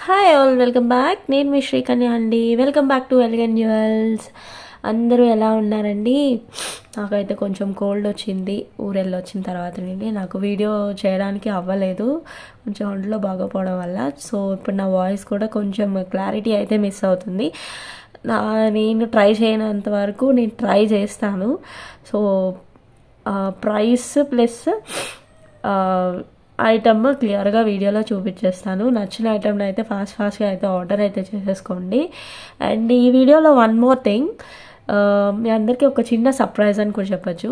Hi all, welcome back. నేను మీ శ్రీకన్య అండి. Welcome back to elegant jewels. అందరూ ఎలా ఉన్నారండి? నాకైతే కొంచెం కోల్డ్ వచ్చింది. ఊరెళ్ళి వచ్చిన తర్వాత నుండి నాకు వీడియో చేయడానికి అవ్వలేదు, కొంచెం ఒంట్లో బాగోపోవడం వల్ల. సో ఇప్పుడు నా వాయిస్ కూడా కొంచెం క్లారిటీ అయితే మిస్ అవుతుంది. నేను ట్రై చేయనంత వరకు నేను ట్రై చేస్తాను. సో ప్రైస్ ప్లస్ ఐటమ్ క్లియర్గా వీడియోలో చూపించేస్తాను. నచ్చిన ఐటమ్ని అయితే ఫాస్ట్గా అయితే ఆర్డర్ అయితే చేసేసుకోండి. అండ్ ఈ వీడియోలో వన్ మోర్ థింగ్, మీ అందరికీ ఒక చిన్న సర్ప్రైజ్ అని కూడా చెప్పచ్చు.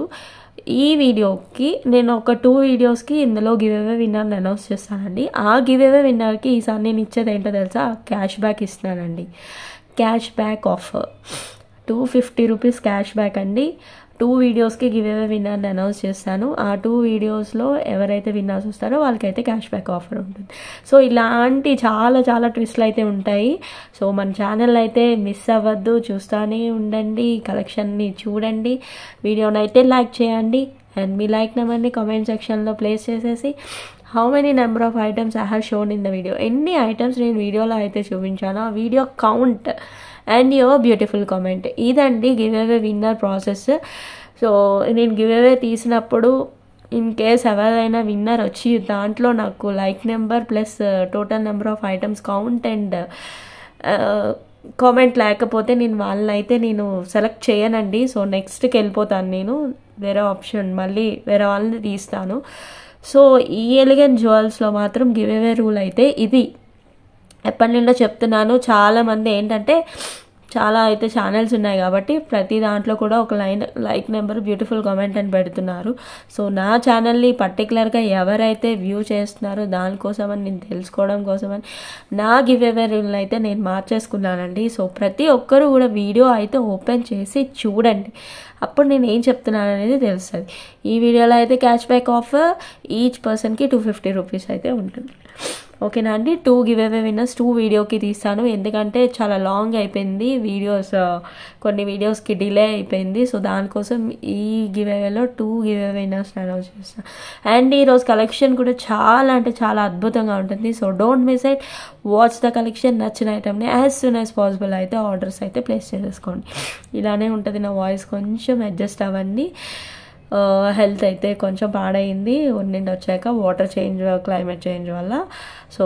ఈ వీడియోకి నేను ఒక 2 వీడియోస్కి ఇందులో గివ్ అవే విన్నర్ని అనౌన్స్ చేస్తానండి. ఆ గివ్ అవే విన్నర్కి ఈసారి నేను ఇచ్చేది ఏంటో తెలుసా? క్యాష్ బ్యాక్ ఇస్తున్నానండి. Cash back offer 250 rupees cash back అండి. 2 వీడియోస్కి గివ్ అవే విన్నర్ని అనౌన్స్ చేస్తాను. ఆ 2 వీడియోస్లో ఎవరైతే విన్నర్స్ వస్తారో వాళ్ళకైతే క్యాష్ బ్యాక్ ఆఫర్ ఉంటుంది. సో ఇలాంటి చాలా ట్విస్ట్లు అయితే ఉంటాయి. సో మన ఛానల్ అయితే మిస్ అవ్వద్దు, చూస్తూనే ఉండండి, కలెక్షన్ని చూడండి. వీడియోని అయితే లైక్ చేయండి. అండ్ మీ లైక్ నెంబర్ని కామెంట్ సెక్షన్లో ప్లేస్ చేసేసి how many number of items I have shown in the video, ఎన్ని ఐటమ్స్ నేను వీడియోలో అయితే చూపించానో ఆ video count and your beautiful comment. ఇదండి giveaway winner process. So నేను గివ్ అవే తీసినప్పుడు ఇన్ కేస్ ఎవరైనా విన్నర్ వచ్చి దాంట్లో నాకు like number plus total number of items count and comment లేకపోతే వాళ్ళనైతే నేను సెలెక్ట్ చేయనండి. సో నెక్స్ట్కి వెళ్ళిపోతాను, నేను వేరే ఆప్షన్ మళ్ళీ వేరే వాళ్ళని తీస్తాను. సో ఈ ఎలిగెంట్ జ్యువెల్స్లో మాత్రం గివ్ అవే రూల్ అయితే ఇది. ఎప్పటి నుండో చెప్తున్నాను. చాలామంది ఏంటంటే చాలా అయితే ఛానల్స్ ఉన్నాయి కాబట్టి ప్రతి దాంట్లో కూడా ఒక లైక్ నెంబర్ బ్యూటిఫుల్ కామెంట్ అని పెడుతున్నారు. సో నా ఛానల్ని పర్టికులర్గా ఎవరైతే వ్యూ చేస్తున్నారో దానికోసమని నేను తెలుసుకోవడం కోసమని నా గివ్ అవే రూల్ అయితే నేను మార్చేసుకున్నానండి. సో ప్రతి ఒక్కరూ కూడా వీడియో అయితే ఓపెన్ చేసి చూడండి, అప్పుడు నేను ఏం చెప్తున్నాను అనేది తెలుస్తుంది. ఈ వీడియోలో అయితే క్యాష్ బ్యాక్ ఆఫర్ ఈచ్ పర్సన్కి 250 రూపీస్ అయితే ఉంటుంది. ఓకేనా అండి? 2 గివ్ అవే విన్నర్స్ 2 వీడియోకి తీస్తాను, ఎందుకంటే చాలా లాంగ్ అయిపోయింది వీడియోస్, కొన్ని వీడియోస్కి డిలే అయిపోయింది. సో దానికోసం ఈ గివ్ అవేలో 2 గివ్ అవే విన్నర్స్ అనౌన్స్ చేస్తాను. అండ్ ఈరోజు కలెక్షన్ కూడా చాలా అంటే చాలా అద్భుతంగా ఉంటుంది. So don't miss it, watch the collection. నచ్చిన ఐటమ్ని యాజ్ సూన్ యాజ్ పాసిబుల్ అయితే ఆర్డర్స్ అయితే ప్లేస్ చేసేసుకోండి. ఇలానే ఉంటుంది. నా వాయిస్ కొంచెం అడ్జస్ట్ అవ్వండి. హెల్త్ అయితే కొంచెం పాడైంది నుండి వచ్చాక, వాటర్ చేంజ్, క్లైమేట్ చేంజ్ వల్ల. సో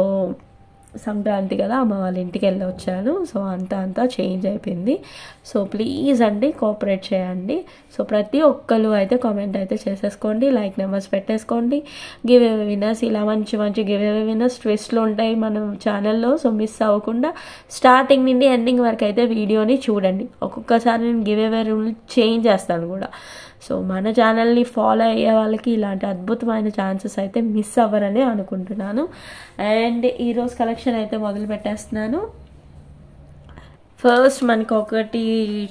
సంక్రాంతి కదా, అమ్మ వాళ్ళ ఇంటికి వెళ్ళి వచ్చాను. సో అంతా చేంజ్ అయిపోయింది. సో ప్లీజ్ అండి కోఆపరేట్ చేయండి. సో ప్రతి ఒక్కరు అయితే కామెంట్ అయితే చేసేసుకోండి, లైక్ నెంబర్స్ పెట్టేసుకోండి. గివ్ అవే విన్నర్స్, ఇలా మంచి గివ్ అవే విన్నర్స్ ట్విస్ట్లు ఉంటాయి మన ఛానల్లో. సో మిస్ అవ్వకుండా స్టార్టింగ్ నుండి ఎండింగ్ వరకు అయితే వీడియోని చూడండి. ఒక్కొక్కసారి నేను గివ్ అవే రూల్ చేంజ్ చేస్తాను కూడా. సో మన ఛానల్ని ఫాలో అయ్యే వాళ్ళకి ఇలాంటి అద్భుతమైన ఛాన్సెస్ అయితే మిస్ అవ్వరని అనుకుంటున్నాను. అండ్ ఈరోజు కలెక్షన్ అయితే మొదలు పెట్టేస్తున్నాను. ఫస్ట్ మనకి ఒకటి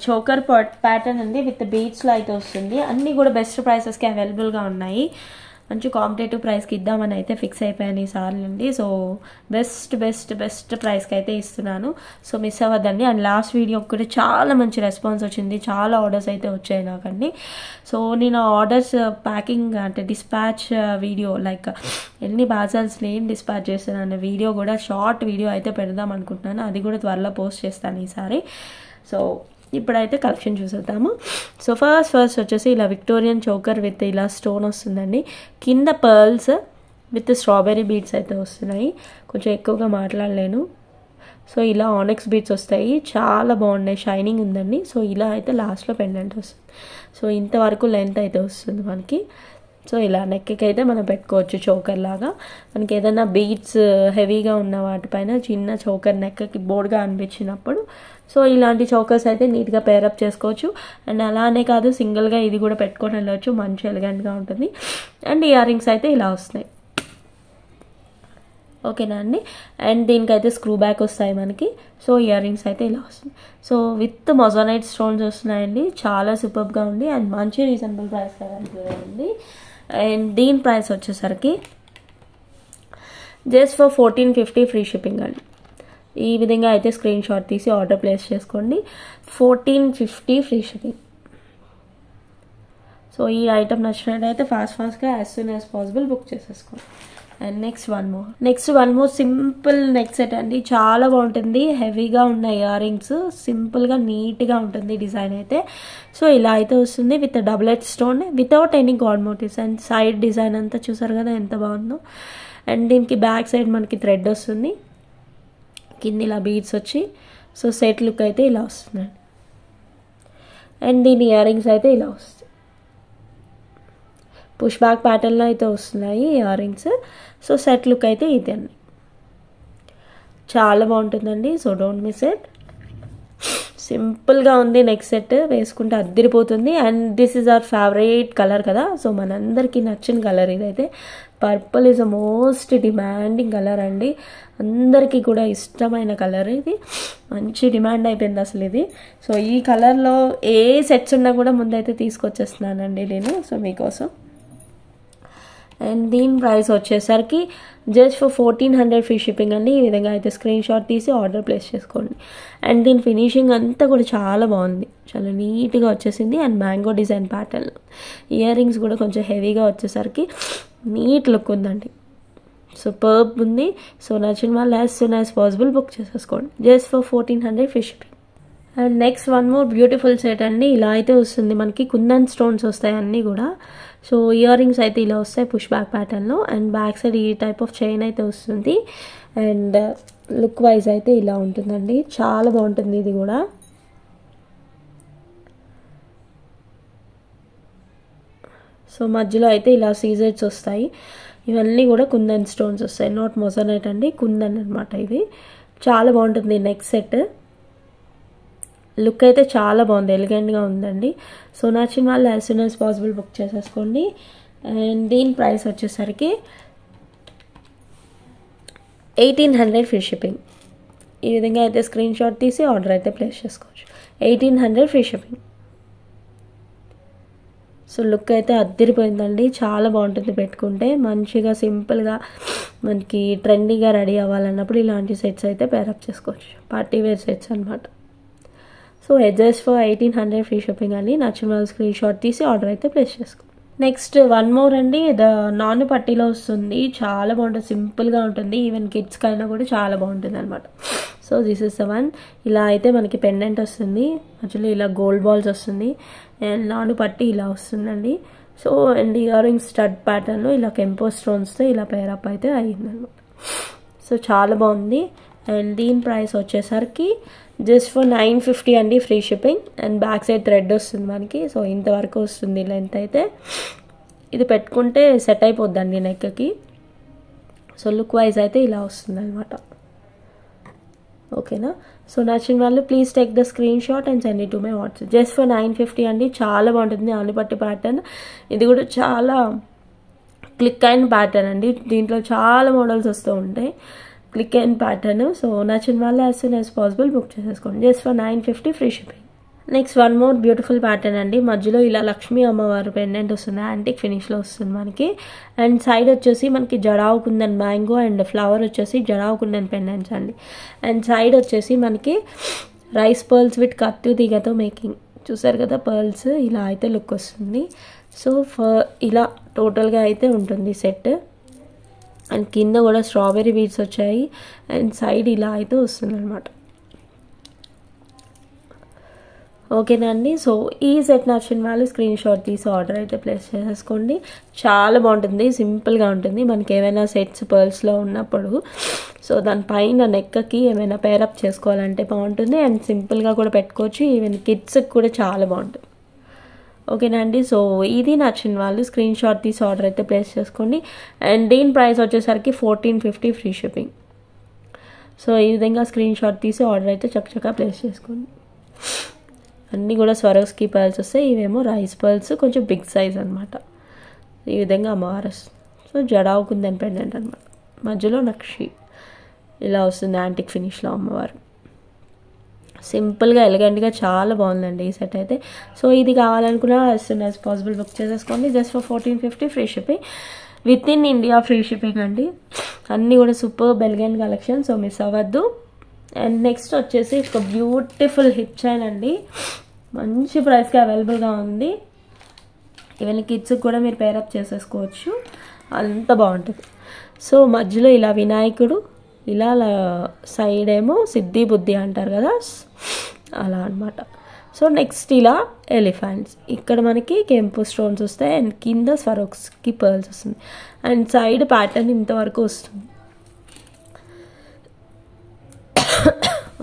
చోకర్ ప్యాటర్న్ ఉంది, విత్ బీడ్స్లో అయితే వస్తుంది. అన్నీ కూడా బెస్ట్ ప్రైసెస్కి అవైలబుల్గా ఉన్నాయి. మంచి కాంపిటేటివ్ ప్రైస్కి ఇద్దామని అయితే ఫిక్స్ అయిపోయాను ఈసారి నుండి. సో బెస్ట్ ప్రైస్కి అయితే ఇస్తున్నాను. సో మిస్ అవ్వద్దండి. అండ్ లాస్ట్ వీడియోకి కూడా చాలా మంచి రెస్పాన్స్ వచ్చింది, చాలా ఆర్డర్స్ అయితే వచ్చాయి నాకండి. సో నేను ఆర్డర్స్ ప్యాకింగ్ అంటే డిస్పాచ్ వీడియో, లైక్ ఎన్ని పార్సల్స్ని ఏం డిస్పాచ్ చేస్తాను అనే వీడియో కూడా, షార్ట్ వీడియో అయితే పెడదాం అనుకుంటున్నాను. అది కూడా త్వరలో పోస్ట్ చేస్తాను ఈసారి. సో ఇప్పుడైతే కలెక్షన్ చూసేద్దాము. సో ఫస్ట్ వచ్చేసి ఇలా విక్టోరియన్ చోకర్ విత్ ఇలా స్టోన్ వస్తుందండి. కింద పర్ల్స్ విత్ స్ట్రాబెర్రీ బీడ్స్ అయితే వస్తున్నాయి. కొంచెం ఎక్కువగా మాట్లాడలేను. సో ఇలా ఆనెక్స్ బీడ్స్ వస్తాయి, చాలా బాగున్నాయి, షైనింగ్ ఉందండి. సో ఇలా అయితే లాస్ట్లో పెండెంట్ వస్తుంది. సో ఇంతవరకు లెంత్ అయితే వస్తుంది మనకి. సో ఇలా నెక్కి అయితే మనం పెట్టుకోవచ్చు చోకర్ లాగా. మనకి ఏదైనా బీడ్స్ హెవీగా ఉన్న వాటిపైన చిన్న చోకర్ నెక్కి బోర్డ్గా అనిపించినప్పుడు సో ఇలాంటి చోకర్స్ అయితే నీట్గా పేరప్ చేసుకోవచ్చు. అండ్ అలానే కాదు, సింగిల్గా ఇది కూడా పెట్టుకొని వెళ్ళవచ్చు, మంచి ఎలిగెంట్గా ఉంటుంది. అండ్ ఇయర్ రింగ్స్ అయితే ఇలా వస్తున్నాయి. ఓకేనా అండి? అండ్ దీనికైతే స్క్రూ బ్యాక్ వస్తాయి మనకి. సో ఇయర్ రింగ్స్ అయితే ఇలా వస్తుంది. సో విత్ మొజానైట్ స్టోన్స్ వస్తున్నాయండి, చాలా సూపర్గా ఉంది. అండ్ మంచి రీజనబుల్ ప్రైస్ కదండి. అండ్ దీని ప్రైస్ వచ్చేసరికి జస్ట్ ఫర్ 1450 ఫ్రీ షిప్పింగ్ అండి. ఈ విధంగా అయితే స్క్రీన్ షాట్ తీసి ఆర్డర్ ప్లేస్ చేసుకోండి. 1450 ఫ్రీ షిప్పింగ్. సో ఈ ఐటమ్ నచ్చినట్టయితే ఫాస్ట్గా as soon as possible book చేసేసుకోండి. And next one more simple neck set అండి. చాలా బాగుంటుంది. హెవీగా ఉన్న ఇయర్ రింగ్స్, సింపుల్గా నీట్గా ఉంటుంది డిజైన్ అయితే. సో ఇలా అయితే వస్తుంది with double edge stone without any god motives. And side design అంతా చూసారు కదా ఎంత బాగుందో. అండ్ దీనికి బ్యాక్ సైడ్ మనకి థ్రెడ్ వస్తుంది, కింద ఇలా బీడ్స్ వచ్చి. సో సెట్ లుక్ అయితే ఇలా వస్తుందండి. అండ్ దీని ఇయర్ రింగ్స్ అయితే ఇలా వస్తాయి, పుష్ బ్యాక్ ప్యాటర్న్లో అయితే వస్తున్నాయి ear rings. So set look అయితే ఇదండి, చాలా బాగుంటుందండి. So don't miss it. సింపుల్గా ఉంది నెక్ సెట్, వేసుకుంటే అద్దరిపోతుంది. And this is our favourite colour కదా, సో మనందరికీ నచ్చిన కలర్ ఇదైతే. Purple is a most demanding colour అండి, అందరికీ కూడా ఇష్టమైన కలర్ ఇది. మంచి డిమాండ్ అయిపోయింది అసలు ఇది. సో ఈ కలర్లో ఏ సెట్స్ ఉన్నా కూడా ముందైతే తీసుకొచ్చేస్తున్నానండి నేను సో మీకోసం. అండ్ దీని ప్రైస్ వచ్చేసరికి జస్ట్ ఫర్ 1400 ఫ్రీ షిప్పింగ్ అండి. ఈ విధంగా అయితే స్క్రీన్ షాట్ తీసి ఆర్డర్ ప్లేస్ చేసుకోండి. అండ్ దీని ఫినిషింగ్ అంతా కూడా చాలా బాగుంది, చాలా నీట్గా వచ్చేసింది. And mango design pattern, ear rings కూడా కొంచెం హెవీగా వచ్చేసరికి నీట్ లుక్ ఉందండి. సూపర్బ్ ఉంది. సో నచ్చిన వాళ్ళు as soon as possible book చేసేసుకోండి just for 1400 free shipping. And next one more beautiful set అండి. ఇలా అయితే వస్తుంది మనకి, కుందన్ స్టోన్స్ వస్తాయి అన్నీ కూడా. సో ఇయర్ రింగ్స్ అయితే ఇలా వస్తాయి పుష్ బ్యాక్ ప్యాటర్న్లో. అండ్ బ్యాక్ సైడ్ ఈ టైప్ ఆఫ్ చైన్ అయితే వస్తుంది. అండ్ లుక్ వైజ్ అయితే ఇలా ఉంటుందండి, చాలా బాగుంటుంది ఇది కూడా. సో మధ్యలో అయితే ఇలా సీజర్స్ వస్తాయి. ఇవన్నీ కూడా కుందన్ స్టోన్స్ వస్తాయి, నాట్ మొజనైట్ అండి, కుందన్ అనమాట ఇది. చాలా బాగుంటుంది నెక్ సెట్. లుక్ అయితే చాలా బాగుంది, ఎలిగెంట్గా ఉందండి. సో నచ్చిన వాళ్ళు as soon as possible book చేసేసుకోండి. అండ్ దీని ప్రైస్ వచ్చేసరికి 1800 ఫ్రీ షిప్పింగ్. ఈ విధంగా అయితే స్క్రీన్ షాట్ తీసి ఆర్డర్ అయితే ప్లేస్ చేసుకోవచ్చు. 1800 ఫ్రీ షిప్పింగ్. సో లుక్ అయితే అద్దరిపోయిందండి, చాలా బాగుంటుంది పెట్టుకుంటే. మంచిగా సింపుల్గా మనకి ట్రెండీగా రెడీ అవ్వాలన్నప్పుడు ఇలాంటి సెట్స్ అయితే పేరప్ చేసుకోవచ్చు, పార్టీ వేర్ సెట్స్ అనమాట. So just for 1800 free shipping అండి. నచ్చిన వాళ్ళు స్క్రీన్ షాట్ తీసి ఆర్డర్ అయితే ప్లేస్ చేసుకో. నెక్స్ట్ వన్ మోర్ అండి, నాన్ పట్టీలో వస్తుంది, చాలా బాగుంటుంది, సింపుల్గా ఉంటుంది. ఈవెన్ కిడ్స్కి అయినా కూడా చాలా బాగుంటుంది అనమాట. So this is the one. ఇలా అయితే మనకి పెండెంట్ వస్తుంది, మధ్యలో ఇలా గోల్డ్ బాల్స్ వస్తుంది. అండ్ నాను పట్టి ఇలా వస్తుందండి. So and ear rings stud ప్యాటర్న్లో ఇలా కెంపో స్టోన్స్తో ఇలా పేరప్ అయితే అయ్యిందనమాట. సో చాలా బాగుంది. అండ్ దీని ప్రైస్ వచ్చేసరికి జస్ట్ ఫర్ 950 అండి free shipping. And back side thread వస్తుంది మనకి. సో ఇంతవరకు వస్తుంది లెంత్ అయితే. ఇది పెట్టుకుంటే సెట్ అయిపోద్దండి నెక్కి. సో లుక్ వైజ్ అయితే ఇలా వస్తుంది అనమాట. ఓకేనా. సో నచ్చిన వాళ్ళు please take the screen shot and send it to my WhatsApp just for 950 అండి. చాలా బాగుంటుంది ఆలిపట్టి ప్యాటర్న్. ఇది కూడా చాలా క్లిక్ అయిన ప్యాటర్న్ అండి, దీంట్లో చాలా మోడల్స్ వస్తూ ఉంటాయి, క్లిక్ అండ్ ప్యాటర్న్. సో నచ్చిన వాళ్ళు as soon as possible book చేసేసుకోండి just for 950 free shipping. Next one more beautiful pattern అండి. మధ్యలో ఇలా లక్ష్మీ అమ్మవారు పెండెంట్ వస్తుంది, యాంటిక్ ఫినిష్లో వస్తుంది మనకి. అండ్ సైడ్ వచ్చేసి మనకి jadau kundan mango and flower వచ్చేసి జడావు కుందన్ పెండెంట్స్ అండి. అండ్ సైడ్ వచ్చేసి మనకి రైస్ పర్ల్స్ విత్ కత్తు తీగతో మేకింగ్, చూసారు కదా పర్ల్స్. ఇలా అయితే లుక్ వస్తుంది. సో ఇలా టోటల్గా అయితే ఉంటుంది సెట్. అండ్ కింద కూడా స్ట్రాబెర్రీ బీడ్స్ వచ్చాయి. అండ్ సైడ్ ఇలా అయితే వస్తుంది అనమాట. ఓకేనా అండి. సో ఈ సెట్ నచ్చిన వాళ్ళు స్క్రీన్ షాట్ తీసి ఆర్డర్ అయితే ప్లేస్ చేసేసుకోండి. చాలా బాగుంటుంది, సింపుల్గా ఉంటుంది. మనకి ఏమైనా సెట్స్ పర్ల్స్లో ఉన్నప్పుడు సో దానిపైన నెక్కకి ఏమైనా పేరప్ చేసుకోవాలంటే బాగుంటుంది. అండ్ సింపుల్గా కూడా పెట్టుకోవచ్చు, ఈవెన్ కిడ్స్కి కూడా చాలా బాగుంటుంది. ఓకేనా అండి. సో ఇది నచ్చిన వాళ్ళు స్క్రీన్ షాట్ తీసి ఆర్డర్ అయితే ప్లేస్ చేసుకోండి. అండ్ దీని ప్రైస్ వచ్చేసరికి 1450 ఫ్రీ షిప్పింగ్. సో ఈ విధంగా స్క్రీన్ షాట్ తీసి ఆర్డర్ అయితే చక్కగా ప్లేస్ చేసుకోండి. అన్నీ కూడా స్వరోస్కి పర్ల్స్ వస్తాయి, ఇవేమో రైస్ పర్ల్స్ కొంచెం బిగ్ సైజ్ అనమాట. ఈ విధంగా అమ్మవారు వస్తుంది. సో జడావు కుందన్ పెండెంట్ అనమాట, మధ్యలో నక్షి ఇలా వస్తుంది యాంటిక్ ఫినిష్లో అమ్మవారు. సింపుల్గా ఎలిగెంట్గా చాలా బాగుందండి ఈ సెట్ అయితే. సో ఇది కావాలనుకున్నా as soon as possible book చేసేసుకోండి just for 1450 free shipping within India free shipping అండి. అన్నీ కూడా super elegant collection, so miss అవ్వద్దు. అండ్ నెక్స్ట్ వచ్చేసి ఒక బ్యూటిఫుల్ హిప్ చైన్ అండి, మంచి ప్రైస్కి అవైలబుల్గా ఉంది. ఈవెన్ కిడ్స్కి కూడా మీరు పేరప్ చేసేసుకోవచ్చు, అంత బాగుంటుంది. సో మధ్యలో ఇలా వినాయకుడు, ఇలా సైడ్ ఏమో సిద్ధి బుద్ధి అంటారు కదా, అలా అనమాట. సో నెక్స్ట్ ఇలా ఎలిఫెంట్స్, ఇక్కడ మనకి కెంపు స్టోన్స్ వస్తాయి అండ్ కింద స్వరోస్కి పర్ల్స్ వస్తుంది అండ్ సైడ్ ప్యాటర్న్ ఇంతవరకు వస్తుంది.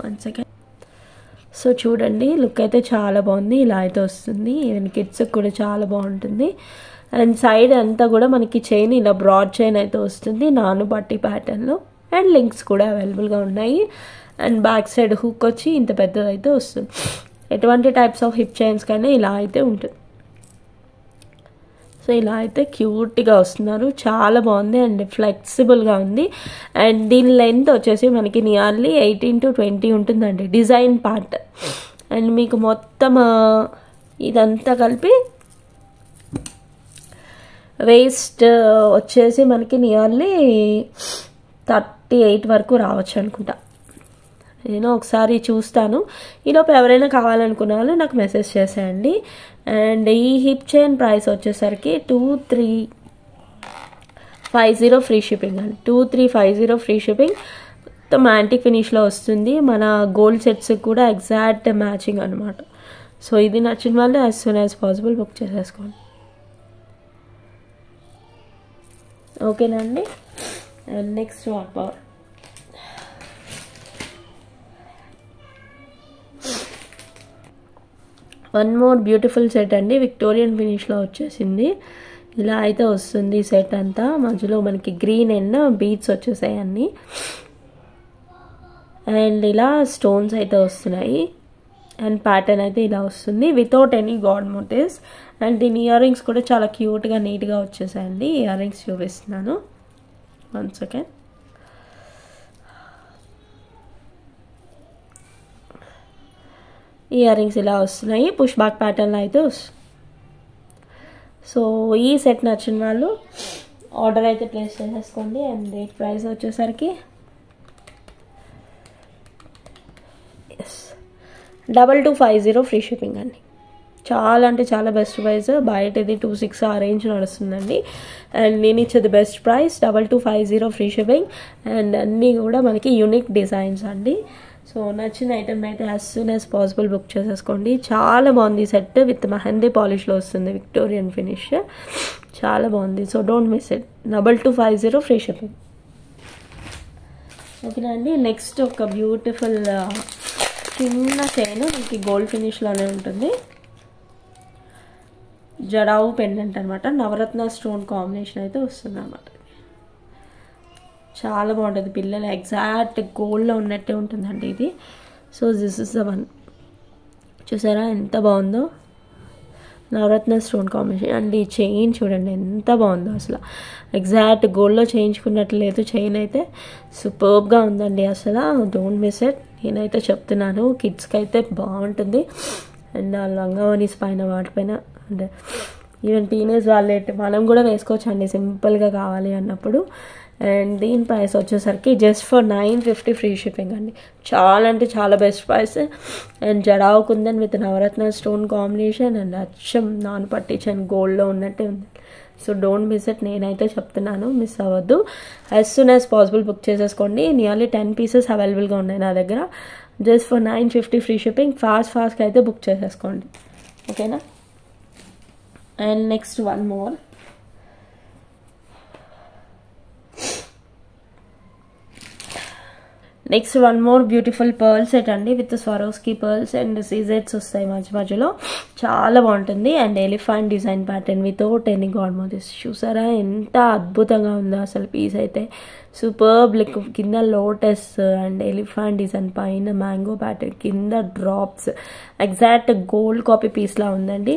1 సెకండ్. సో చూడండి, లుక్ అయితే చాలా బాగుంది. ఇలా అయితే వస్తుంది, ఈవెన్ కిడ్స్కి కూడా చాలా బాగుంటుంది. అండ్ సైడ్ అంతా కూడా మనకి చైన్ ఇలా బ్రాడ్ చైన్ అయితే వస్తుంది నాను పట్టి ప్యాటర్న్లో అండ్ లింక్స్ కూడా అవైలబుల్గా ఉన్నాయి. అండ్ బ్యాక్ సైడ్ హుక్ వచ్చి ఇంత పెద్దదైతే వస్తుంది. ఎటువంటి టైప్స్ ఆఫ్ హిప్ చైన్స్ కన్నా ఇలా అయితే ఉంటుంది. సో ఇలా అయితే క్యూట్గా వస్తున్నారు, చాలా బాగుంది అండ్ ఫ్లెక్సిబుల్గా ఉంది. అండ్ దీని లెంత్ వచ్చేసి మనకి నియర్లీ 18 to 20 ఉంటుందండి డిజైన్ పార్ట్. అండ్ మీకు మొత్తం ఇదంతా కలిపి వేస్ట్ వచ్చేసి మనకి నియర్లీ 38 వరకు రావచ్చు అనుకుంటా. నేను ఒకసారి చూస్తాను. ఈలోపు ఎవరైనా కావాలనుకున్న వాళ్ళు నాకు మెసేజ్ చేసేయండి. అండ్ ఈ హిప్ చైన్ ప్రైస్ వచ్చేసరికి 2350 ఫ్రీ షిప్పింగ్ అండి. 2350 ఫ్రీ షిప్పింగ్. మొత్తం యాంటిక్ ఫినిష్లో వస్తుంది. మన గోల్డ్ సెట్స్ కూడా ఎగ్జాక్ట్ మ్యాచింగ్ అనమాట. సో ఇది నచ్చిన వాళ్ళు as soon as possible book చేసేసుకోండి. ఓకేనా అండి. And next what one more beautiful set అండి. విక్టోరియన్ ఫినిష్లో వచ్చేసింది. ఇలా అయితే వస్తుంది సెట్ అంతా. మధ్యలో మనకి గ్రీన్ అండ్ బీడ్స్ వచ్చేసాయి అన్నీ. అండ్ ఇలా స్టోన్స్ అయితే వస్తున్నాయి అండ్ ప్యాటర్న్ అయితే ఇలా వస్తుంది without any god motives. And దీని ఇయర్ రింగ్స్ కూడా చాలా క్యూట్గా నీట్గా వచ్చేసాయండి. ఇయర్ రింగ్స్ చూపిస్తున్నాను. 1 సెకండ్. ఇయర్ రింగ్స్ ఇలా వస్తున్నాయి, పుష్ బ్యాక్ ప్యాటర్న్లో అయితే వస్తుంది. సో ఈ సెట్ నచ్చిన వాళ్ళు ఆర్డర్ అయితే ప్లేస్ చేసేసుకోండి. అండ్ రేట్ ప్రైస్ వచ్చేసరికి 2250 ఫ్రీ షిప్పింగ్ అండి. చాలా అంటే చాలా బెస్ట్ ప్రైస్. బయట ఇది 26 ఆ రేంజ్ నడుస్తుందండి. అండ్ నేను ఇచ్చేది best price 2250 free shipping. And అన్నీ కూడా మనకి యూనిక్ డిజైన్స్ అండి. సో నచ్చిన ఐటమ్ అయితే as soon as possible book చేసేసుకోండి. చాలా బాగుంది సెట్. విత్ మెహందీ పాలిష్లో వస్తుంది, విక్టోరియన్ ఫినిష్. చాలా బాగుంది. So don't miss it. 2250 free shipping. ఓకేనా అండి. నెక్స్ట్ ఒక బ్యూటిఫుల్ చిన్న చైన్ మనకి గోల్డ్ ఫినిష్లోనే ఉంటుంది. జడావు పెండెంట్ అనమాట. నవరత్న స్టోన్ కాంబినేషన్ అయితే వస్తుంది అనమాట. చాలా బాగుంటుంది. పిల్లలు ఎగ్జాక్ట్ గోల్డ్లో ఉన్నట్టే ఉంటుందండి ఇది. So this is the one. చూసారా ఎంత బాగుందో, నవరత్న స్టోన్ కాంబినేషన్. అండ్ ఈ చైన్ చూడండి ఎంత బాగుందో, అసలు ఎగ్జాక్ట్ గోల్డ్లో చేయించుకున్నట్లు లేదు. చైన్ అయితే సూపర్బ్గా ఉందండి. అసలు డోంట్ మిస్ ఇట్. నేనైతే చెప్తున్నాను, కిడ్స్కి అయితే బాగుంటుంది. అండ్ ఆ లంగావనీస్ పైన వాటిపైన అండ్ ఈవెన్ టీనేజ్ వాళ్ళే మనం కూడా వేసుకోవచ్చు అండి సింపుల్గా కావాలి అన్నప్పుడు. అండ్ దీని ప్రైస్ వచ్చేసరికి జస్ట్ ఫర్ 950 ఫ్రీ షిప్పింగ్ అండి. చాలా అంటే చాలా best price. And jadau kundan with navaratna stone combination and అచ్చం నాన్ పట్టించని గోల్డ్లో ఉన్నట్టే ఉంది. So don't miss it. నేనైతే చెప్తున్నాను, మిస్ అవ్వద్దు. As soon as possible book చేసేసుకోండి. నియర్లీ 10 పీసెస్ అవైలబుల్గా ఉన్నాయి నా దగ్గర. Just for 950 free shipping. ఫాస్ట్గా అయితే బుక్ చేసేసుకోండి. ఓకేనా. And next one more. Next one more beautiful pearl set అండి విత్ స్వరోస్కి పర్ల్స్ అండ్ సీజెట్స్ వస్తాయి మధ్యలో. చాలా బాగుంటుంది. And elephant design pattern without any god motives. చూసారా ఎంత అద్భుతంగా ఉందో అసలు పీస్ అయితే. Superb look. కింద లోటస్ అండ్ ఎలిఫెంట్ డిజైన్, పైన మ్యాంగో ప్యాటర్న్, కింద డ్రాప్స్. ఎగ్జాక్ట్ గోల్డ్ కాపీ పీస్లా ఉందండి.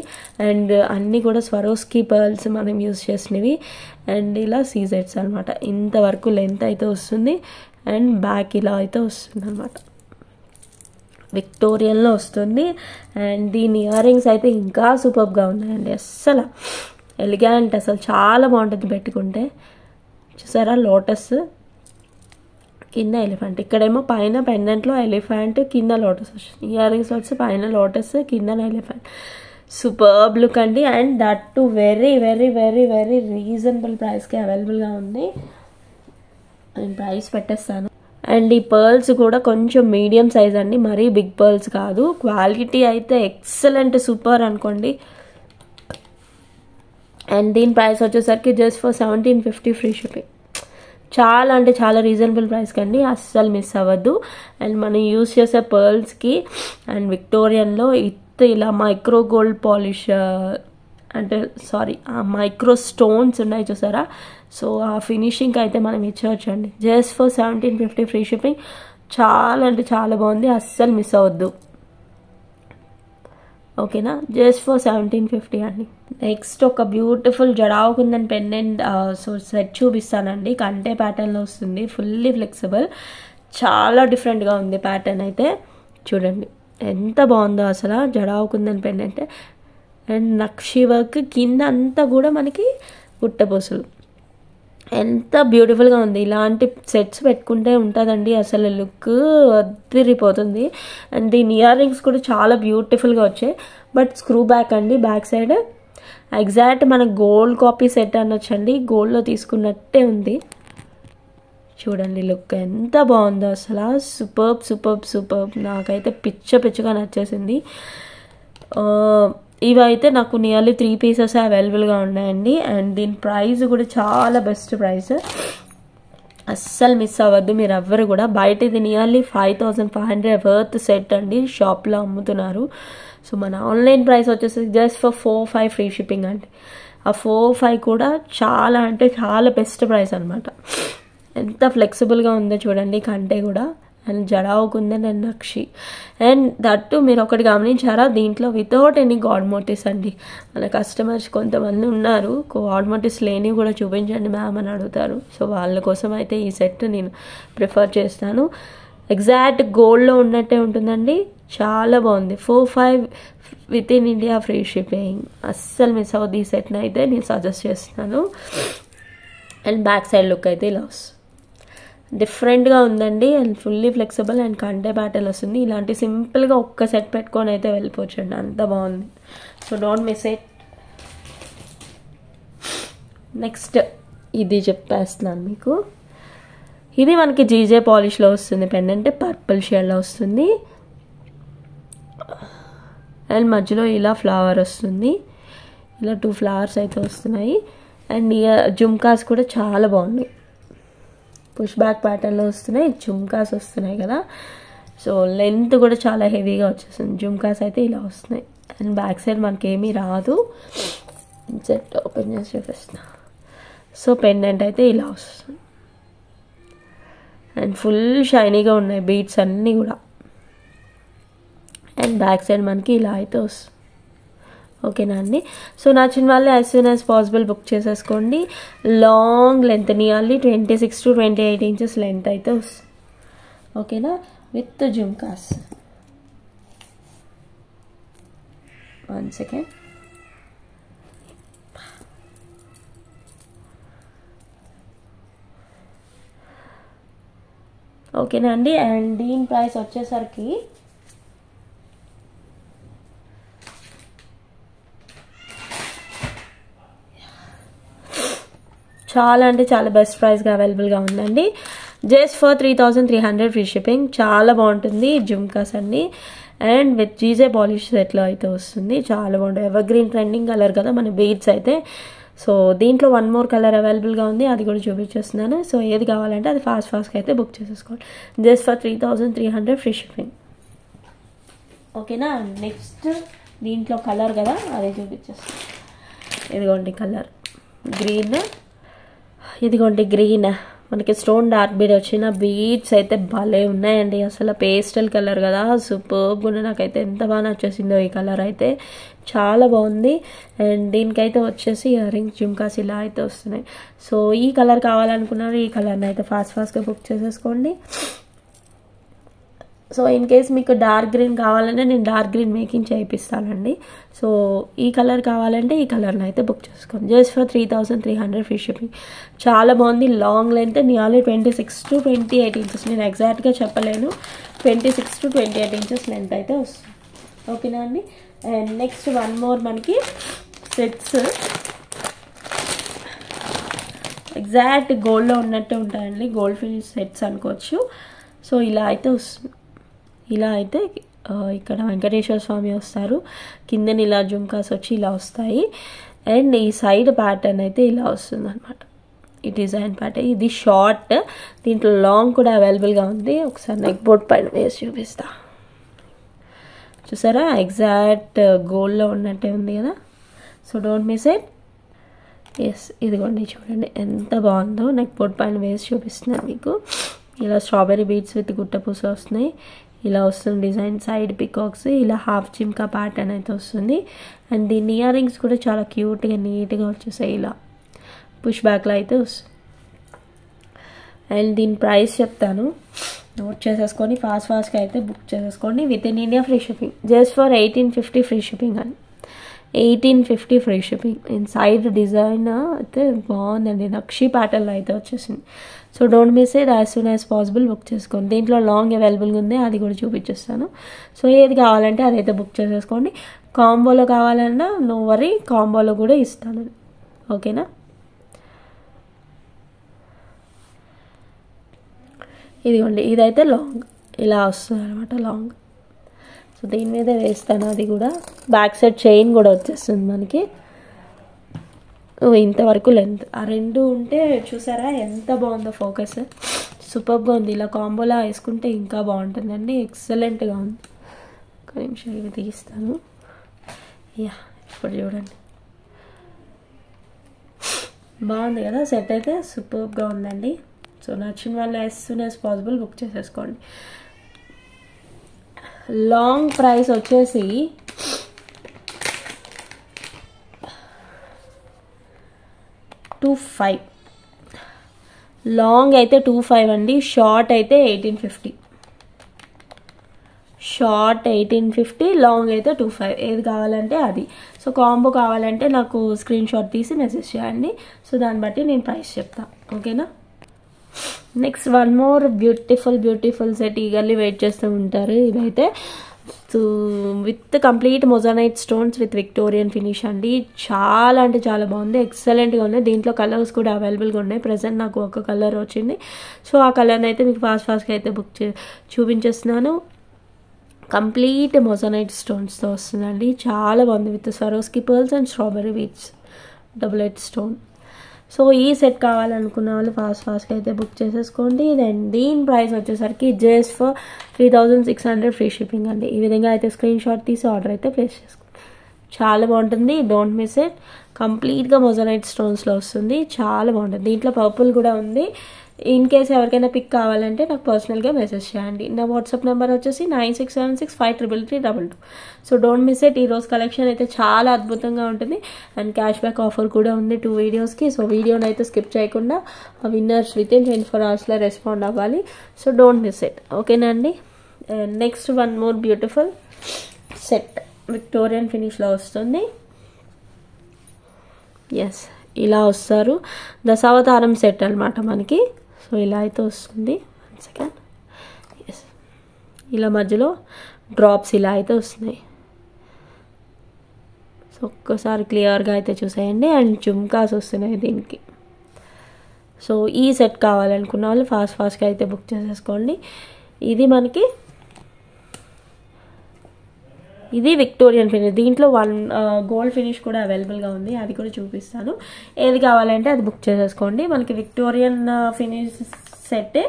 అండ్ అన్నీ కూడా స్వరోస్కి పర్ల్స్ మనం యూజ్ చేసినవి. అండ్ ఇలా సీజెట్స్ అనమాట. ఇంతవరకు లెంత్ అయితే వస్తుంది. అండ్ బ్యాక్ ఇలా అయితే వస్తుంది అనమాట. విక్టోరియన్లో వస్తుంది. అండ్ దీని ఇయర్ రింగ్స్ అయితే ఇంకా సూపర్గా ఉన్నాయండి. అస్సలు ఎలిగెంట్, అసలు చాలా బాగుంటుంది పెట్టుకుంటే. చూసారా లోటస్, కింద ఎలిఫెంట్. ఇక్కడేమో పైన పెండెంట్లో ఎలిఫెంట్, కింద లోటస్ వస్తుంది. ఇయర్ రింగ్స్ వచ్చి పైన లోటస్, కింద ఎలిఫెంట్. సూపర్బ్ లుక్ అండి. And that to very very very very reasonable ప్రైస్కి అవైలబుల్గా ఉంది. నేను ప్రైస్ పెట్టేస్తాను. అండ్ ఈ పర్ల్స్ కూడా కొంచెం మీడియం సైజ్ అండి, మరీ బిగ్ పర్ల్స్ కాదు. క్వాలిటీ అయితే ఎక్సలెంట్, సూపర్ అనుకోండి. అండ్ దీని ప్రైస్ వచ్చేసరికి జస్ట్ ఫర్ 1750 ఫ్రీ షిప్పింగ్. చాలా అంటే చాలా రీజనబుల్ ప్రైస్ కండి, అస్సలు మిస్ అవ్వద్దు. అండ్ మనం యూస్ చేసే పర్ల్స్కి అండ్ విక్టోరియన్లో ఇలా మైక్రో గోల్డ్ పాలిష్ అంటే సారీ మైక్రో స్టోన్స్ ఉన్నాయి చూసారా, సో ఆ ఫినిషింగ్కి అయితే మనం ఇచ్చేవచ్చండి. Just for 1750 free shipping. చాలా అంటే చాలా బాగుంది, అస్సలు మిస్ అవ్వద్దు. ఓకేనా, జస్ట్ ఫర్ 1750 అండి. నెక్స్ట్ ఒక బ్యూటిఫుల్ జడావుకుందని పెండెంట్ సో సెట్ చూపిస్తానండి. కంటే ప్యాటర్న్లో వస్తుంది, ఫుల్లీ ఫ్లెక్సిబుల్, చాలా డిఫరెంట్గా ఉంది ప్యాటర్న్ అయితే. చూడండి ఎంత బాగుందో అసలు జడావుకుందని పెండెంట్. అండ్ నక్షి వర్క్ కింద అంతా కూడా మనకి గుట్టపూసలు, ఎంత బ్యూటిఫుల్గా ఉంది. ఇలాంటి సెట్స్ పెట్టుకుంటే ఉంటుందండి అసలు లుక్ అదిరిపోతుంది. అండ్ దీని ఇయర్ రింగ్స్ కూడా చాలా బ్యూటిఫుల్గా వచ్చాయి, బట్ స్క్రూ బ్యాక్ అండి, బ్యాక్ సైడ్ ఎగ్జాక్ట్ మన గోల్డ్ కాపీ సెట్ అనొచ్చండి, గోల్డ్లో తీసుకున్నట్టే ఉంది. చూడండి లుక్ ఎంత బాగుందో అసలు, సూపర్బ్ సూపర్బ్ సూపర్బ్. నాకైతే పిచ్చగా నచ్చేసింది. ఇవైతే నాకు నియర్లీ 3 పీసెస్ అవైలబుల్గా ఉన్నాయండి. అండ్ దీని ప్రైస్ కూడా చాలా బెస్ట్ ప్రైస్, అస్సలు మిస్ అవ్వద్దు మీరు ఎవ్వరు కూడా. బయట ఇది నియర్లీ 5500 వర్త్ సెట్ అండి, షాప్లో అమ్ముతున్నారు. సో మన ఆన్లైన్ ప్రైస్ వచ్చేసి జస్ట్ ఫర్ 45 ఫ్రీ షిప్పింగ్ అండి. ఆ 45 కూడా చాలా అంటే చాలా బెస్ట్ ప్రైస్ అనమాట. ఎంత ఫ్లెక్సిబుల్గా ఉందో చూడండి కంటే కూడా. అండ్ జడావుకుందని అండ్ నక్షి. అండ్ దట్టు మీరు ఒకటి గమనించారా, దీంట్లో వితౌట్ ఎనీ గాడ్ మోటివ్స్ అండి. మన కస్టమర్స్ కొంతమంది ఉన్నారు గాడ్ మోటివ్స్ లేనివి కూడా చూపించండి మ్యామ్ అని అడుగుతారు. సో వాళ్ళ కోసం అయితే ఈ సెట్ నేను ప్రిఫర్ చేస్తాను. ఎగ్జాక్ట్ గోల్డ్లో ఉన్నట్టే ఉంటుందండి, చాలా బాగుంది. 45 with in India free shipping. అస్సలు మిస్ అవ్వద్దు ఈ సెట్ని అయితే నేను సజెస్ట్ చేస్తున్నాను. అండ్ బ్యాక్ సైడ్ లుక్ అయితే ఇలా వస్తుంది, డిఫరెంట్గా ఉందండి. అండ్ ఫుల్లీ ఫ్లెక్సిబుల్ అండ్ కంటే ప్యాటర్న్ వస్తుంది. ఇలాంటి సింపుల్గా ఒక్క సెట్ పెట్టుకొని అయితే వెళ్ళిపోవచ్చు అండి, అంత బాగుంది. So don't miss it. Next ఇది చెప్పేస్తున్నాను మీకు. ఇది మనకి జీజే పాలిష్లో వస్తుంది పెండెంట్, పర్పుల్ షేడ్లో వస్తుంది. అండ్ మధ్యలో ఇలా ఫ్లవర్ వస్తుంది, ఇలా 2 ఫ్లవర్స్ అయితే వస్తున్నాయి. అండ్ జుమ్కాస్ కూడా చాలా బాగున్నాయి, పుష్ బ్యాక్ ప్యాటర్న్లో వస్తున్నాయి, జుమ్కాస్ వస్తున్నాయి కదా. సో లెంత్ కూడా చాలా హెవీగా వచ్చేస్తుంది. జుమ్కాస్ అయితే ఇలా వస్తున్నాయి. అండ్ బ్యాక్ సైడ్ మనకి ఏమీ రాదు. సెట్ ఓపెన్ చేసి చూపిస్తున్నా. సో పెండెంట్ అయితే ఇలా వస్తుంది. అండ్ ఫుల్ షైనీగా ఉన్నాయి బీడ్స్ అన్నీ కూడా. అండ్ బ్యాక్ సైడ్ మనకి ఇలా అయితే వస్తుంది. ఓకేనా అండి. సో నచ్చిన వాళ్ళు as soon as possible book చేసేసుకోండి. Long length nearly 26 to 28 inches length అయితే వస్తుంది. ఓకేనా, విత్ జుమ్కాస్. 1 సెకండ్. ఓకేనా అండి. అండ్ దీని ప్రైస్ వచ్చేసరికి చాలా అంటే చాలా బెస్ట్ ప్రైస్గా అవైలబుల్గా ఉందండి. Just for 3300 free shipping. చాలా బాగుంటుంది జుమ్కాస్ అన్ని. అండ్ విత్ జీజే పాలిష్ సెట్లో అయితే వస్తుంది, చాలా బాగుంటుంది. ఎవర్ గ్రీన్ ట్రెండింగ్ కలర్ కదా మన బీడ్స్ అయితే. సో దీంట్లో 1 more కలర్ అవైలబుల్గా ఉంది, అది కూడా చూపించేస్తున్నాను. సో ఏది కావాలంటే అది ఫాస్ట్గా అయితే బుక్ చేసేసుకోండి. Just for 3300 free shipping. ఓకేనా. నెక్స్ట్ దీంట్లో కలర్ కదా, అదే చూపించేస్తాను. ఇదిగోండి కలర్ గ్రీన్, ఇదిగోండి గ్రీన్. మనకి స్టోన్ డార్క్ బీడ్ వచ్చిన బీడ్స్ అయితే భలే ఉన్నాయండి. అసలు పేస్టల్ కలర్ కదా, సూపర్గా ఉంది. నాకైతే ఎంత బాగా నచ్చేసిందో ఈ కలర్ అయితే, చాలా బాగుంది. అండ్ దీనికైతే వచ్చేసి ఇయర్ రింగ్స్ జుమ్కాస్ ఇలా అయితే వస్తున్నాయి. సో ఈ కలర్ కావాలనుకున్నారు, ఈ కలర్ని అయితే ఫాస్ట్గా బుక్ చేసేసుకోండి. సో ఇన్ కేస్ మీకు డార్క్ గ్రీన్ కావాలంటే నేను డార్క్ గ్రీన్ మేకింగ్ చేయిస్తానండి. సో ఈ కలర్ కావాలంటే ఈ కలర్ని అయితే బుక్ చేసుకోండి. Just for 3300 free shipping. చాలా బాగుంది. Long length nearly 26 to 28 inches. నేను ఎగ్జాక్ట్గా చెప్పలేను, 26 to 28 ఇంచెస్ లెంత్ అయితే వస్తుంది. ఓకేనా అండి. అండ్ నెక్స్ట్ 1 more మనకి సెట్స్. ఎగ్జాక్ట్ గోల్డ్లో ఉన్నట్టు ఉంటాయండి, గోల్డ్ ఫినిష్ సెట్స్ అనుకోవచ్చు. సో ఇలా అయితే వస్తుంది. ఇలా అయితే ఇక్కడ వెంకటేశ్వర స్వామి వస్తారు, కిందని ఇలా జుమ్కాస్ వచ్చి ఇలా వస్తాయి. అండ్ ఈ సైడ్ ప్యాటర్న్ అయితే ఇలా వస్తుంది అనమాట, ఈ డిజైన్ ప్యాటర్న్. ఇది షార్ట్, దీంట్లో లాంగ్ కూడా అవైలబుల్గా ఉంది. ఒకసారి నెక్ బోర్డ్ పైన వేసి చూపిస్తా. చూసారా ఎగ్జాక్ట్ గోల్డ్లో ఉన్నట్టే ఉంది కదా. So don't miss it. Yes, ఇదిగోండి చూడండి ఎంత బాగుందో. నెక్ బోర్డ్ పైన వేసి చూపిస్తున్నాను మీకు. ఇలా స్ట్రాబెర్రీ బీడ్స్ విత్ గుట్ట పూసలు వస్తున్నాయి. ఇలా వస్తుంది డిజైన్, సైడ్ పికాక్స్, ఇలా హాఫ్ జిమ్కా ప్యాటర్న్ అయితే వస్తుంది. అండ్ దీని ఇయర్ రింగ్స్ కూడా చాలా క్యూట్గా నీట్గా వచ్చేసాయి, ఇలా పుష్ బ్యాక్లో అయితే వస్తుంది. అండ్ దీని ప్రైస్ చెప్తాను, నోట్ చేసేసుకొని ఫాస్ట్గా అయితే బుక్ చేసేసుకోండి. With in India free shipping, just for 1850 free shipping అండి. 1850 free shipping. And side design అయితే బాగుందండి, నక్షి ప్యాటర్న్లో అయితే వచ్చేసింది. So don't miss it, as soon as possible book చేసుకోండి. దీంట్లో లాంగ్ అవైలబుల్గా ఉంది, అది కూడా చూపించేస్తాను. సో ఏది కావాలంటే అదైతే బుక్ చేసేసుకోండి. కాంబోలో కావాలన్నా నో వరీ, కాంబోలో కూడా ఇస్తాను, ఓకేనా. ఇదిగోండి, ఇదైతే లాంగ్ ఇలా వస్తుంది అనమాట, లాంగ్. సో దీని మీద వేస్తాను, అది కూడా బ్యాక్ సైడ్ చైన్ కూడా వచ్చేస్తుంది మనకి. ఇంతవరకు లెంత్, ఆ రెండు ఉంటే చూసారా ఎంత బాగుందో, ఫోకస్ సూపర్గా ఉంది. ఇలా కాంబోలా వేసుకుంటే ఇంకా బాగుంటుందండి, ఎక్సలెంట్గా ఉంది. ఒక నిమిషం ఇవి తీస్తాను. యా, ఇప్పుడు చూడండి బాగుంది కదా, సెట్ అయితే సూపర్గా ఉందండి. సో నచ్చిన వాళ్ళు as soon as possible book చేసేసుకోండి. లాంగ్ ప్రైస్ వచ్చేసి $25. లాంగ్ అయితే $25 అండి, షార్ట్ అయితే 1850. షార్ట్ 1850, లాంగ్ అయితే $25. ఏది కావాలంటే అది. సో కాంబో కావాలంటే నాకు స్క్రీన్ షాట్ తీసి మెసేజ్ చేయండి. సో దాన్ని బట్టి నేను ప్రైస్ చెప్తాను, ఓకేనా. Next one more beautiful set, eagerly wait చేస్తూ ఉంటారు. ఇదైతే with complete moissanite stones with Victorian finish అండి. చాలా అంటే చాలా బాగుంది, ఎక్సలెంట్గా ఉన్నాయి. దీంట్లో కలర్స్ కూడా అవైలబుల్గా ఉన్నాయి. ప్రజెంట్ నాకు ఒక కలర్ వచ్చింది, సో ఆ కలర్ని అయితే మీకు ఫాస్ట్గా అయితే చూపించేస్తున్నాను. కంప్లీట్ మొజానైట్ స్టోన్స్తో వస్తుందండి, చాలా బాగుంది. With Swarovski pearls and strawberry beads, double ed stone. So ఈ సెట్ కావాలనుకున్న వాళ్ళు ఫాస్ట్గా అయితే బుక్ చేసేసుకోండి. దెన్ దీని ప్రైస్ వచ్చేసరికి జస్ట్ ఫర్ 3600 ఫ్రీ షిప్పింగ్ అండి. ఈ విధంగా అయితే స్క్రీన్ షాట్ తీసి ఆర్డర్ అయితే ప్లేస్ చేసుకోండి. చాలా బాగుంటుంది, డోంట్ మిస్ ఇట్. కంప్లీట్గా మొజానైట్ స్టోన్స్లో వస్తుంది, చాలా బాగుంటుంది. దీంట్లో పర్పుల్ కూడా ఉంది. ఇన్ కేస్ ఎవరికైనా పిక్ కావాలంటే నాకు పర్సనల్గా మెసేజ్ చేయండి. నా వాట్సాప్ నెంబర్ వచ్చేసి 9676533322. So don't miss it. ఈరోజు కలెక్షన్ అయితే చాలా అద్భుతంగా ఉంటుంది. అండ్ క్యాష్ బ్యాక్ ఆఫర్ కూడా ఉంది 2 వీడియోస్కి. సో వీడియోని అయితే స్కిప్ చేయకుండా విన్నర్స్ విత్ ఇన్ 24 అవర్స్లో రెస్పాండ్ అవ్వాలి. సో డోంట్ మిస్ ఇట్, ఓకేనా అండి. Next one more beautiful set, Victorian ఫినిష్లో వస్తుంది. ఎస్, ఇలా వస్తారు. దశావతారం సెట్ అనమాట మనకి. సో ఇలా అయితే వస్తుంది. 1 సెకండ్. ఎస్, ఇలా మధ్యలో డ్రాప్స్ ఇలా అయితే వస్తున్నాయి. సో ఒక్కసారి క్లియర్గా అయితే చూసేయండి. అండ్ జుమ్కాస్ వస్తున్నాయి దీనికి. సో ఈ సెట్ కావాలనుకున్న వాళ్ళు ఫాస్ట్గా అయితే బుక్ చేసేసుకోండి. ఇది మనకి ఇది విక్టోరియన్ ఫినిష్. దీంట్లో గోల్డ్ ఫినిష్ కూడా అవైలబుల్గా ఉంది, అది కూడా చూపిస్తాను. ఏది కావాలంటే అది బుక్ చేసేసుకోండి. మనకి విక్టోరియన్ ఫినిష్ సెట్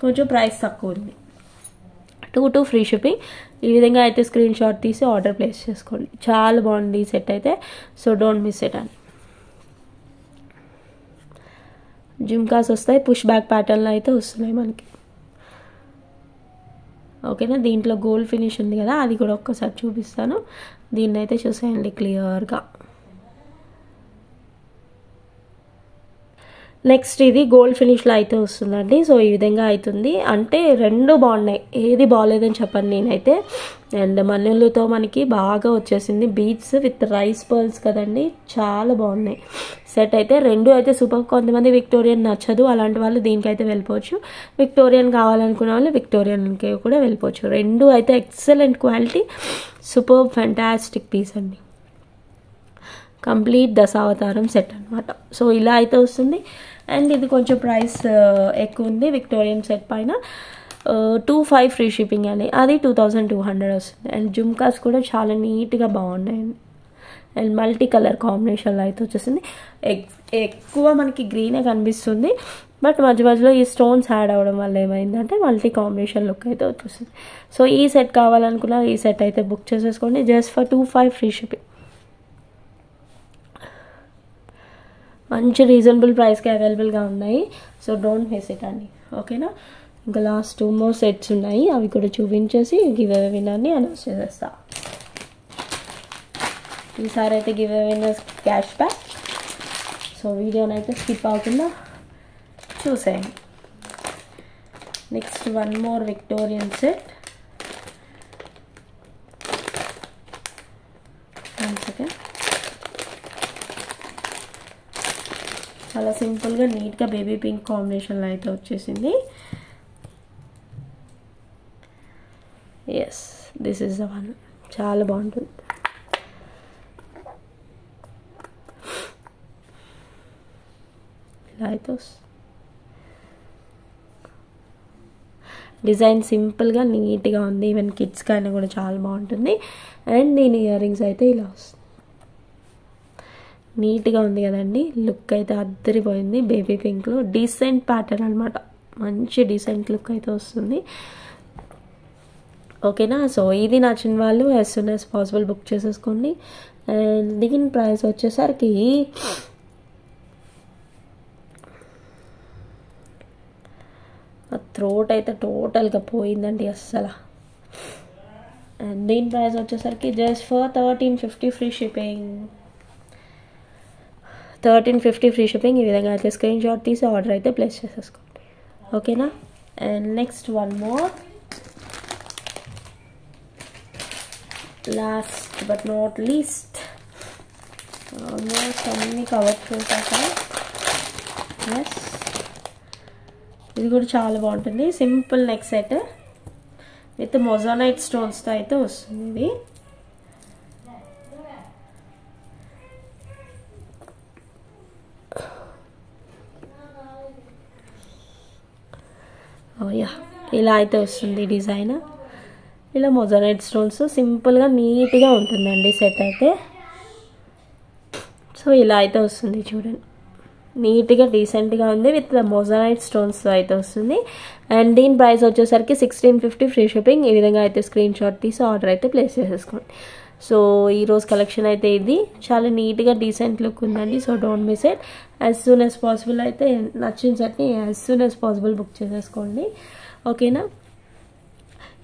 కొంచెం ప్రైస్ తక్కువ ఉంది, 2 ఫ్రీ షిప్పింగ్. ఈ విధంగా అయితే స్క్రీన్ షాట్ తీసి ఆర్డర్ ప్లేస్ చేసుకోండి. చాలా బాగుంది ఈ సెట్ అయితే, సో డోంట్ మిస్ ఇట్ అండి. జుమ్కాస్ వస్తాయి, పుష్ బ్యాక్ ప్యాటర్న్లో అయితే వస్తున్నాయి మనకి, ఓకేనా. దీంట్లో గోల్డ్ ఫినిష్ ఉంది కదా, అది కూడా ఒక్కసారి చూపిస్తాను. దీన్ని అయితే చూసేయండి క్లియర్గా. నెక్స్ట్ ఇది గోల్డ్ ఫినిష్లో అయితే వస్తుందండి. సో ఈ విధంగా అవుతుంది. అంటే రెండు బాగున్నాయి, ఏది బాగోలేదని చెప్పండి నేనైతే. అండ్ మల్లెలతో మనకి బాగా వచ్చేసింది, బీడ్స్ విత్ రైస్ పర్ల్స్ కదండి, చాలా బాగున్నాయి సెట్ అయితే. రెండు అయితే సూపర్. కొంతమంది విక్టోరియన్ నచ్చదు, అలాంటి వాళ్ళు దీనికైతే వెళ్ళిపోవచ్చు. విక్టోరియన్ కావాలనుకున్న వాళ్ళు విక్టోరియన్కి కూడా వెళ్ళిపోవచ్చు. రెండు అయితే excellent quality, super fantastic piece అండి. కంప్లీట్ దశావతారం సెట్ అనమాట. సో ఇలా అయితే వస్తుంది. అండ్ ఇది కొంచెం ప్రైస్ ఎక్కువ ఉంది. విక్టోరియన్ సెట్ పైన 25 ఫ్రీ షిప్పింగ్ అని, అది 2200 వస్తుంది. అండ్ జుమ్కాస్ కూడా చాలా నీట్గా బాగున్నాయండి. అండ్ మల్టీ కలర్ కాంబినేషన్లో అయితే వచ్చేసింది. ఎక్కువ మనకి గ్రీనే కనిపిస్తుంది, బట్ మధ్య మధ్యలో ఈ స్టోన్స్ యాడ్ అవ్వడం వల్ల ఏమైందంటే మల్టీ కాంబినేషన్ లుక్ అయితే వచ్చేసింది. సో ఈ సెట్ కావాలనుకున్నా ఈ సెట్ అయితే బుక్ చేసేసుకోండి, జస్ట్ ఫర్ 25 ఫ్రీ షిప్పింగ్. మంచి రీజనబుల్ ప్రైస్కి అవైలబుల్గా ఉన్నాయి. సో డోంట్ మిస్ ఇట్ అండి, ఓకేనా. ఇంకా లాస్ట్ 2 more సెట్స్ ఉన్నాయి, అవి కూడా చూపించేసి గివ్ అవే విన్నర్ని అనౌన్స్ చేసేస్తా. ఈసారి అయితే గివ్ అవే విన్నర్స్ క్యాష్ బ్యాక్. సో వీడియోని అయితే స్కిప్ అవ్వకుండా చూసేయండి. Next 1 more Victorian set. చాలా సింపుల్గా నీట్గా బేబీ పింక్ కాంబినేషన్లో అయితే వచ్చేసింది. Yes, this is the one. చాలా బాగుంటుంది. ఇలా అయితే డిజైన్ సింపుల్గా నీట్గా ఉంది. ఈవెన్ కిడ్స్కి అయినా కూడా చాలా బాగుంటుంది. అండ్ దీని ఇయర్ రింగ్స్ అయితే ఇలా వస్తుంది. నీట్గా ఉంది కదండి, లుక్ అయితే అద్దరిపోయింది. బేబీ పింక్లో డీసెంట్ ప్యాటర్న్ అనమాట, మంచి డీసెంట్ లుక్ అయితే వస్తుంది, ఓకేనా. సో ఇది నచ్చిన వాళ్ళు as soon as possible book చేసేసుకోండి. అండ్ దీని ప్రైస్ వచ్చేసరికి థ్రోట్ అయితే టోటల్గా పోయిందండి అస్సలు. అండ్ దీని ప్రైస్ వచ్చేసరికి just for 1350 free shipping. 1350 free shipping. ఈ విధంగా అయితే స్క్రీన్ షాట్ తీసి ఆర్డర్ అయితే ప్లేస్ చేసేసుకోండి, ఓకేనా. And next 1 more, last but not least. Almost అన్నీ కవర్ చేశాక ఎస్, ఇది కూడా చాలా బాగుంటుంది. సింపుల్ నెక్ సెట్ విత్ మొజానైట్ స్టోన్స్తో అయితే వస్తుంది ఇది. యా, ఇలా అయితే వస్తుంది డిజైన్. ఇలా మొజానైట్ స్టోన్స్ సింపుల్గా నీట్గా ఉంటుందండి సెట్ అయితే. సో ఇలా అయితే వస్తుంది చూడండి, నీట్గా డీసెంట్గా ఉంది విత్ మొజానైట్ స్టోన్స్తో అయితే వస్తుంది. అండ్ దీని ప్రైస్ వచ్చేసరికి 1650 ఫ్రీ షిప్పింగ్. ఈ విధంగా అయితే స్క్రీన్ షాట్ తీసి ఆర్డర్ అయితే ప్లేస్ చేసేసుకోండి. సో ఈరోజు కలెక్షన్ అయితే ఇది, చాలా నీట్గా డీసెంట్ లుక్ ఉందండి. So don't miss it. As soon as possible అయితే నచ్చిన సెట్ని as soon as possible book చేసేసుకోండి, ఓకేనా.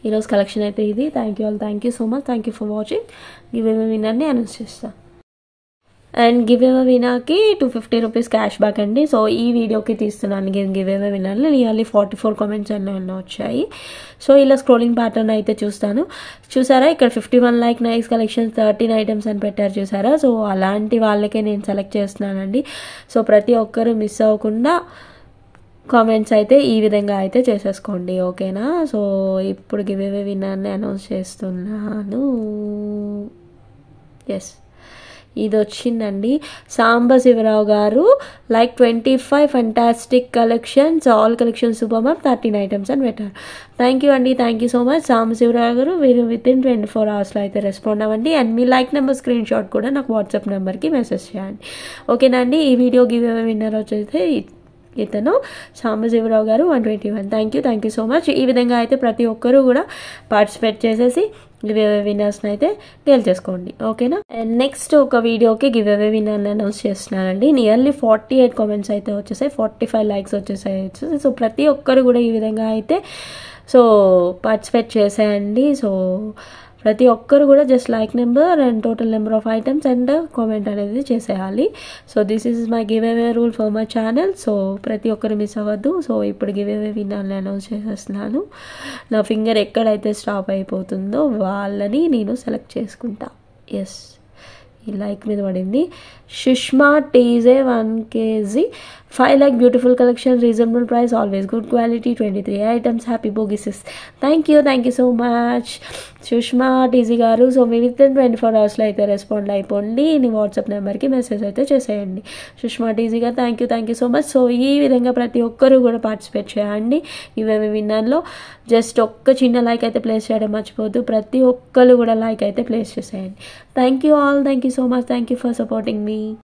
ఈరోజు కలెక్షన్ అయితే ఇది. Thank you all, thank you so much, thank you for watching. Give away విన్నర్ని అనౌన్స్ చేస్తాను. అండ్ గివ్ అవే విన్నర్కి 250 రూపీస్ క్యాష్ బ్యాక్ అండి. సో ఈ వీడియోకి తీస్తున్నాను గివ్ అవే విన్నర్లు. నియర్లీ 44 కామెంట్స్ అన్నీ వచ్చాయి. సో ఇలా స్క్రోలింగ్ ప్యాటర్న్ అయితే చూసారా, ఇక్కడ 51 లైక్ నైస్ కలెక్షన్స్ 13 ఐటమ్స్ అని పెట్టారు చూసారా. సో అలాంటి వాళ్ళకే నేను సెలెక్ట్ చేస్తున్నానండి. సో ప్రతి ఒక్కరు మిస్ అవ్వకుండా కామెంట్స్ అయితే ఈ విధంగా అయితే చేసేసుకోండి, ఓకేనా. సో ఇప్పుడు గివ్ అవే విన్నర్ని అనౌన్స్ చేస్తున్నాను. ఎస్, ఇది వచ్చిందండి. సాంబశివరావు గారు like 25 fantastic collections, all collections super ma'am 13 items అని పెట్టారు. థ్యాంక్ యూ అండి, thank you so much Sambasivarao గారు. మీరు వితిన్ 24 అవర్స్లో అయితే రెస్పాండ్ అవ్వండి. అండ్ మీ లైక్ నెంబర్ స్క్రీన్ షాట్ కూడా నాకు వాట్సాప్ నెంబర్కి మెసేజ్ చేయండి, ఓకేనా అండి. ఈ వీడియో గివ్ అవే విన్నర్ వచ్చేసి ఇతను సాంబశివరావు గారు 121. Thank you so much. ఈ విధంగా అయితే ప్రతి ఒక్కరూ కూడా పార్టిసిపేట్ చేసేసి గివ్ అవే విన్నర్స్ని అయితే గెలిచేసుకోండి, ఓకేనా. అండ్ నెక్స్ట్ ఒక వీడియోకి గివ్ అవే విన్నర్ని అనౌన్స్ చేస్తున్నానండి. నియర్లీ 48 కామెంట్స్ అయితే వచ్చేసాయి, 45 లైక్స్ వచ్చేసాయి. సో ప్రతి ఒక్కరు కూడా ఈ విధంగా అయితే సో పార్టిసిపేట్ చేసేయండి. సో ప్రతి ఒక్కరు కూడా just like number and total number of items and comment అనేది చేసేయాలి. So this is my give away rule for my channel. So ప్రతి ఒక్కరు మిస్ అవ్వద్దు. సో ఇప్పుడు గివ్ అవే విన్నర్ని అనౌన్స్ చేసేస్తున్నాను. నా ఫింగర్ ఎక్కడైతే స్టాప్ అయిపోతుందో వాళ్ళని నేను సెలెక్ట్ చేసుకుంటా. ఎస్, ఈ లైక్ మీద పడింది. Sushma T J 1 kg 5 lakh beautiful collection, reasonable price, always good quality, 23 items, happy బోగిసెస్. Thank you so much. Sushma T G గారు, సో మీ విత్ ఇన్ 24 అవర్స్లో అయితే రెస్పాండ్ అయిపోండి. నీ వాట్సాప్ నెంబర్కి మెసేజ్ అయితే చేసేయండి. సుష్మా టీజీ గారు, thank you so much. So ఈ విధంగా ప్రతి ఒక్కరూ కూడా పార్టిసిపేట్ చేయండి ఇవేమి విన్నర్లో. జస్ట్ ఒక్క చిన్న లైక్ అయితే ప్లేస్ చేయడం మర్చిపోద్దు. ప్రతి ఒక్కరు కూడా లైక్ అయితే ప్లేస్ చేసేయండి. Thank you all, thank you so much, thank you for supporting me.